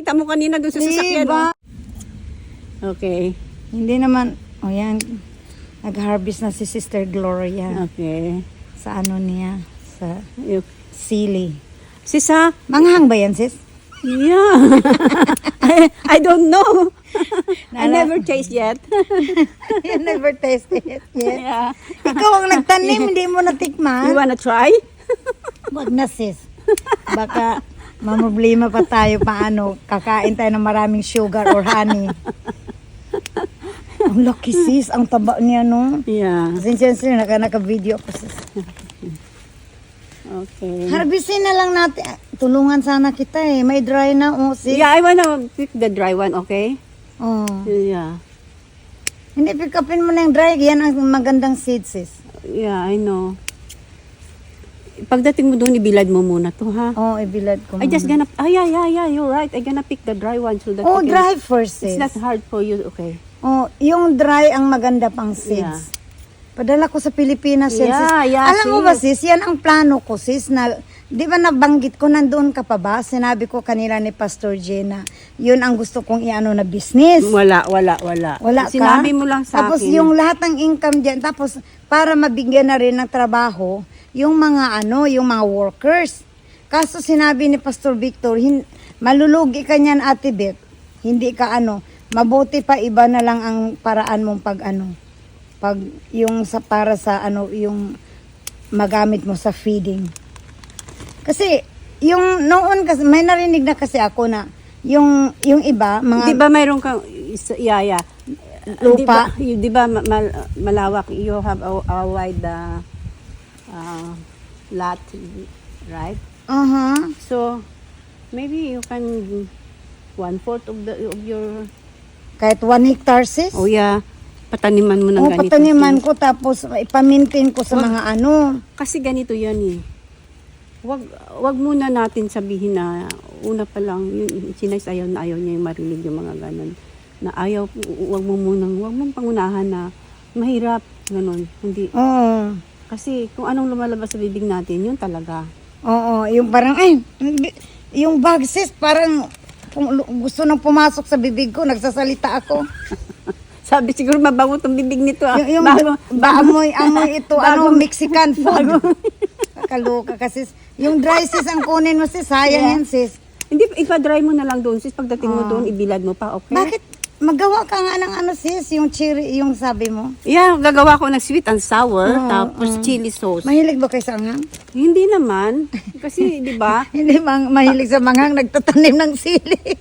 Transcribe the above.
nakita mo kanina doon sa sasakyan. Diba? Okay. Hindi naman, o yan, nag-harvest na si Sister Gloria Okay. sa ano niya, sa Yung- sili. Sisa? Manghang ba yan, sis? Yeah. I don't know. I never taste yet. You never tasted it yet. Yeah. Ikaw ang nagtanim, hindi mo You natikman. wanna try? Wag na, sis. Baka mamroblema pa tayo paano kakain tayo ng maraming sugar or honey. Ang laki, sis. Ang taba niya, no? Yeah. Since naka-video ko, sis. Okay. Harvestin na lang natin. Tulungan sana kita eh. May dry na, oh, sis. Yeah, I wanna pick the dry one, okay? Oh. Yeah. Hindi, pick upin mo na yung dry. Yan ang magandang seed, sis. Yeah, I know. Pagdating mo doon, ibilad mo muna to, ha? Oh, ibilad ko. I just gonna, yeah, you're right. I gonna pick the dry one so that Oh, you can- dry first, sis. It's not hard for you, okay? Oh, yung dry ang maganda pang seeds. Yeah. Padala ko sa Pilipinas yan, sis. Yeah, Alam mo ba, sis. sis, yan ang plano ko, sis, na, di ba nabanggit ko, nandoon ka pa ba? Sinabi ko kanila ni Pastor Jenna, yun ang gusto kong iano na business. Wala. Wala ka? Sinabi mo lang sa Tapos akin. yung lahat ng income dyan, tapos para mabigyan na rin ng trabaho, yung mga yung mga workers. Kaso sinabi ni Pastor Victor, malulugi ka niyan, Ate Beth. Hindi ka mabuti pa iba na lang ang paraan mong pag yung sa para sa yung magamit mo sa feeding. Kasi yung noon kasi may narinig na kasi ako na yung iba mga Di ba mayroon kang, yeah. Lupa? Di ba malawak, you have a wide lot, right? So, maybe you can 1/4 of your, kahit 1 hectare, sis. oh yeah, pataniman mo ng ganito. Pataniman ko tapos ipamintain ko sa mga Kasi ganito yan eh. Wag muna natin sabihin na una pa lang, yung sinais ayaw niya yung marinig yung mga ganon. Na ayaw, wag mong pangunahan na mahirap, ganon. Hindi. Oo. Kasi kung anong lumalabas sa bibig natin, yun talaga. Oo, yung parang, yung bag, sis, parang gusto nang pumasok sa bibig ko, nagsasalita ako. Sabi siguro mabango tong bibig nito. Yung amoy ito, Mexican food. Kaloka kasi. Yung dry, sis, ang kunin mo, sis, sayang yan, sis. Hindi, ipa-dry mo na lang doon, sis. Pagdating mo doon, ibilad mo pa, okay? Bakit? Magawa ka nga ng sis, yung cherry, yung sabi mo. Yeah, gagawa ko ng sweet and sour, tapos chili sauce. Mahilig ba kayo sa anghang? Hindi naman. Kasi, di ba? Hindi mahilig sa manghang, nagtatanim ng sili.